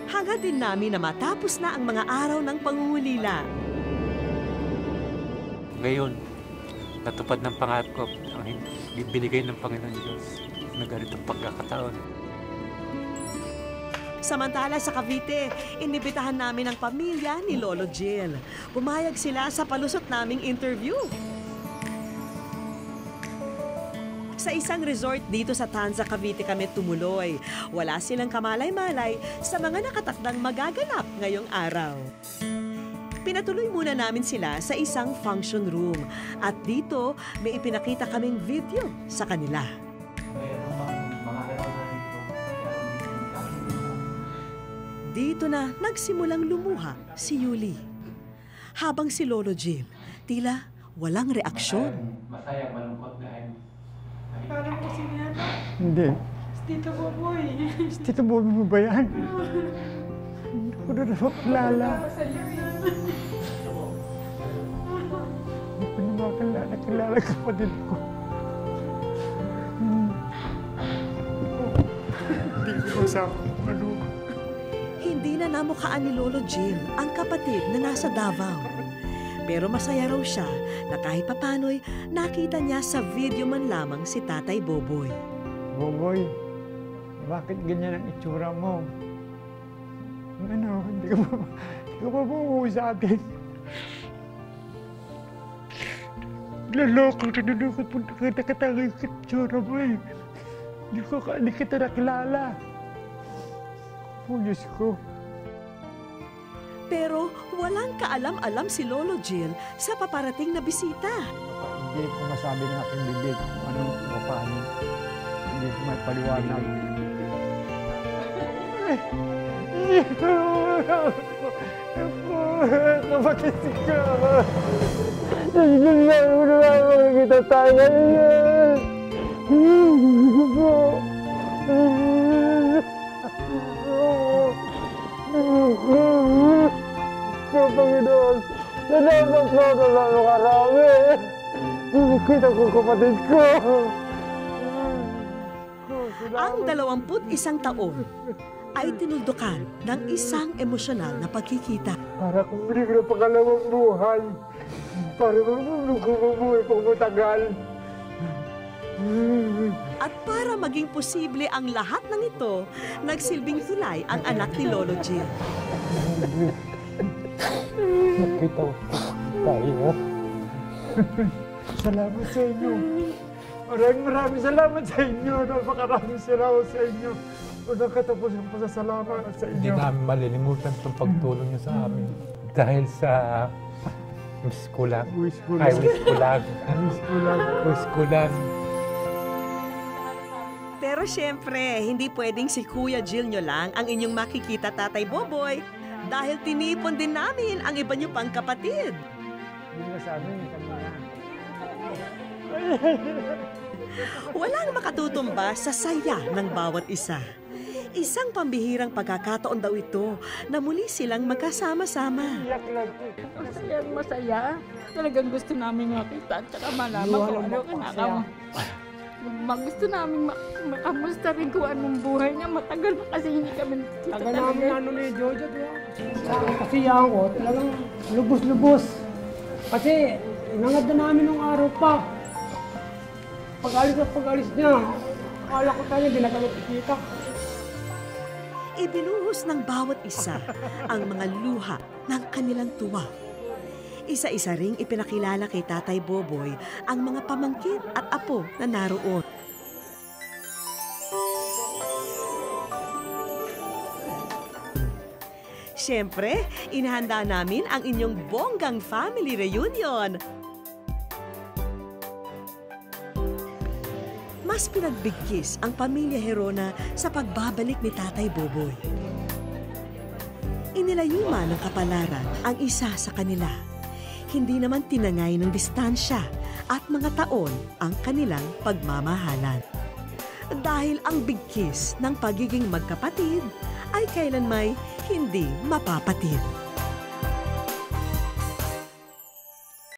Hangad din namin na matapos na ang mga araw ng pangungulila. Ngayon, natupad ng pangarap ko ang binigay ng Panginoon Diyos na ganitong pagkakataon. Samantala sa Cavite, inibitahan namin ang pamilya ni Lolo Jill. Pumayag sila sa palusot naming interview. Sa isang resort dito sa Tanza, Cavite kami tumuloy. Wala silang kamalay-malay sa mga nakatakdang magaganap ngayong araw. Pinatuloy muna namin sila sa isang function room at dito may ipinakita kaming video sa kanila. Dito na nagsimulang lumuha si Yuli. Habang si Lolo Jill, tila walang reaksyon. Masaya, malungkot dahil... Parang kasi yan. Hindi. Si Tito Boboy. Si Tito Boboy mo ba yan? Hindi ko na nakakilala. Hindi ko na nakilala kapatid ko. Hindi ko usap. Hindi na namukhaan ni Lolo Jill ang kapatid na nasa Davao. Pero masaya raw siya na kahit papano'y nakita niya sa video man lamang si Tatay Boboy. Boboy, bakit ganyan ang itsura mo? Ano, hindi ka pa uuwi sa atin. Laloko, nanunukot po nakatangay sa itsura mo eh. Hindi kita nakilala. Oh, Diyos ko. Pero walang kaalam-alam si Lolo Jill sa paparating na bisita. Hindi ko masabi ng aking bibig kung ano o paano. Hindi ko may paliwanag. Kapatid ka! Nagiging mo na makikita tayo ngayon! Panginoon, salamat po na lalo karami. Nakikita ko kapatid ko. Ang 21 taon ay tinuldukan ng isang emosyonal na pagkikita. Para kung hindi ko na pangalawang buhay. Para mabuhay pang matagal. At para maging posible ang lahat ng ito, nagsilbing tulay ang anak ni Lolo Jill. Nakita ko tayo. Salamat sa inyo. Maraming salamat sa inyo. Napakaraming salamat sa inyo. Unang katapos ang pasasalamat sa inyo. Hindi namin malilimutan itong pagtulong niyo sa amin. Dahil sa Miss Kulang. Wish ko Ay, lang. Miss Kulang. Wish ko lang. Miss Kulang. Pero syempre, hindi pwedeng si Kuya Jill nyo lang ang inyong makikita, Tatay Boboy. Dahil tinipon din namin ang iba nyo pang kapatid. Hindi na sa amin, kami na. Walang makatutumba sa saya ng bawat isa. Isang pambihirang pagkakataon daw ito na muli silang magkasama-sama. Iyak lang. Masaya. Talagang gusto namin makita at saka malaman kung ano kinakam. Gusto namin makamusta rin kung anong buhay niya. Matagal na kasi hindi kami nakita Tagal talaga. namin ano ni Jojo. Kasi yan ko, talagang lubos-lubos. Kasi inangad na namin nung araw pa. Pag-alis niya, akala ko tayo, hindi na kami kikita. Ibinuhos ng bawat isa ang mga luha ng kanilang tuwa. Isa-isa ring ipinakilala kay Tatay Boboy ang mga pamangkin at apo na naroon. Siyempre, inahanda namin ang inyong bonggang family reunion. Mas pinagbigkis ang pamilya Herona sa pagbabalik ni Tatay Boboy. Inilayuman ng kapalaran ang isa sa kanila. Hindi naman tinangay ng distansya at mga taon ang kanilang pagmamahalan. Dahil ang bigkis ng pagiging magkapatid ay kailanmay hindi mapapatid.